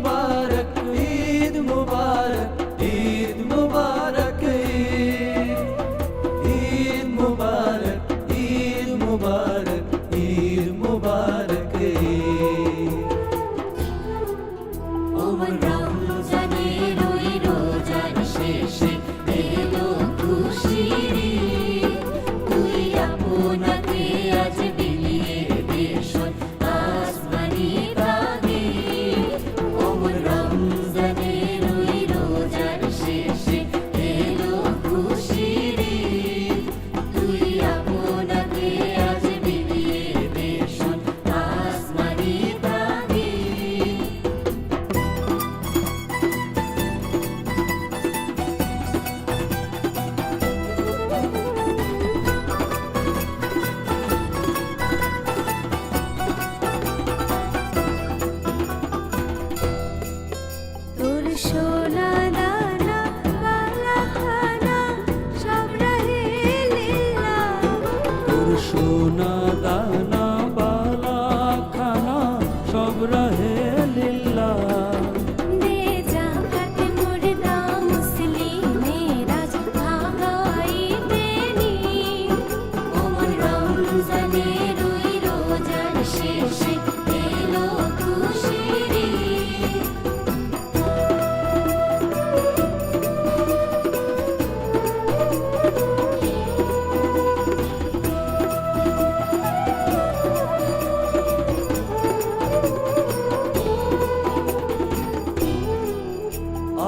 मुबारक ईद मुबारक ईद मुबारक ईद मुबारक ईद मुबारक ईद मुबारक ওমর রমজানের ওই রোজার শেষে এলো খুশির ঈদ। তুই আপনাকে আজ বিলিয়ে দে শোন আসমানি তাগিদ। ওমর রমজানের ওই রোজার শেষে এলো খুশির ঈদ। তুই আপনাকে আজ বিলিয়ে দে শোন আসমানি তাগিদ। তোর সোনা দানা বালা খানা সব রহে লিল্লাহ। তোর সোনা দানা বালা খানা সব রহে লিল্লাহ দে জাকাত মুর্দা মুসলিমেরা ভাগাই দেনি। ওমর রমজানের ওই রোজার শেষে এলো খুশির ঈদ।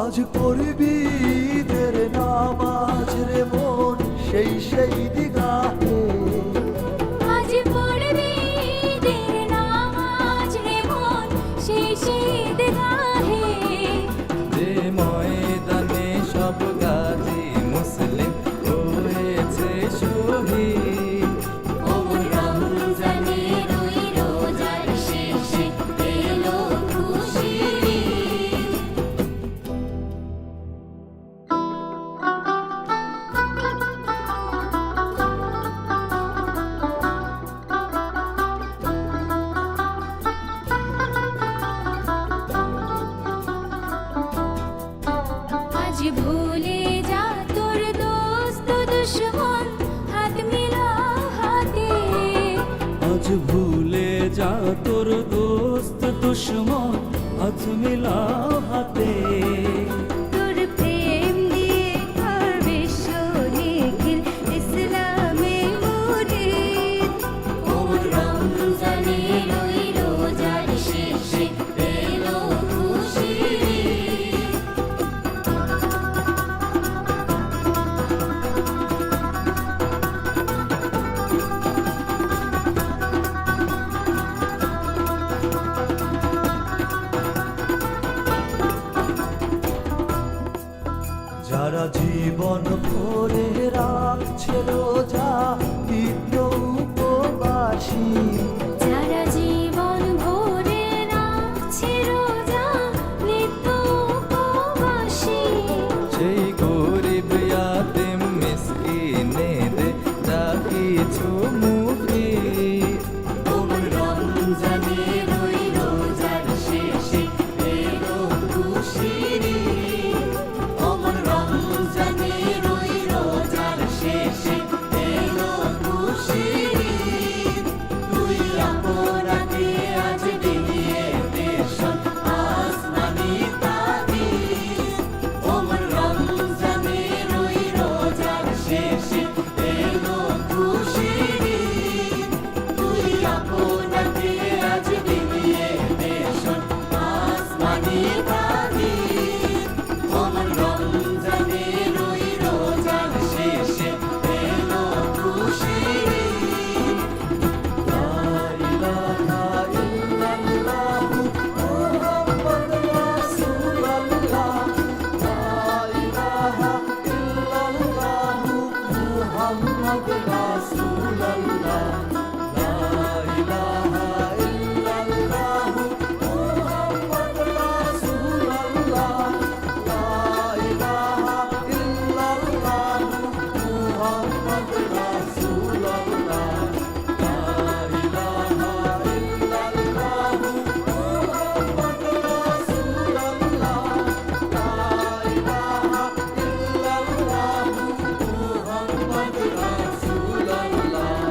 আজ পড়বি ঈদের নামাজ রে মন সেই দিগাহে আজ পড়বি ঈদের নামাজ রে মন সেই ঈদগাহে। যে ময়দানে সব গাজী মুসলিম হয়েছে শহীদ ওমর রমজানের ওই রোজার শেষে এলো খুশির ঈদ। আজ ভুলে যা তোর দোস্ত দুশমন হাত মিলা হাতে। আজ ভুলে যা তোর দোস্ত দুশ্মন হাত মিলা হাতে তোর প্রেম দিয়ে কর বিশ্ব নিখিল ইসলামে মুরিদ। ওমর রমজানের ওই রোজার শেষে এলো খুশির ঈদ। যারা জীবন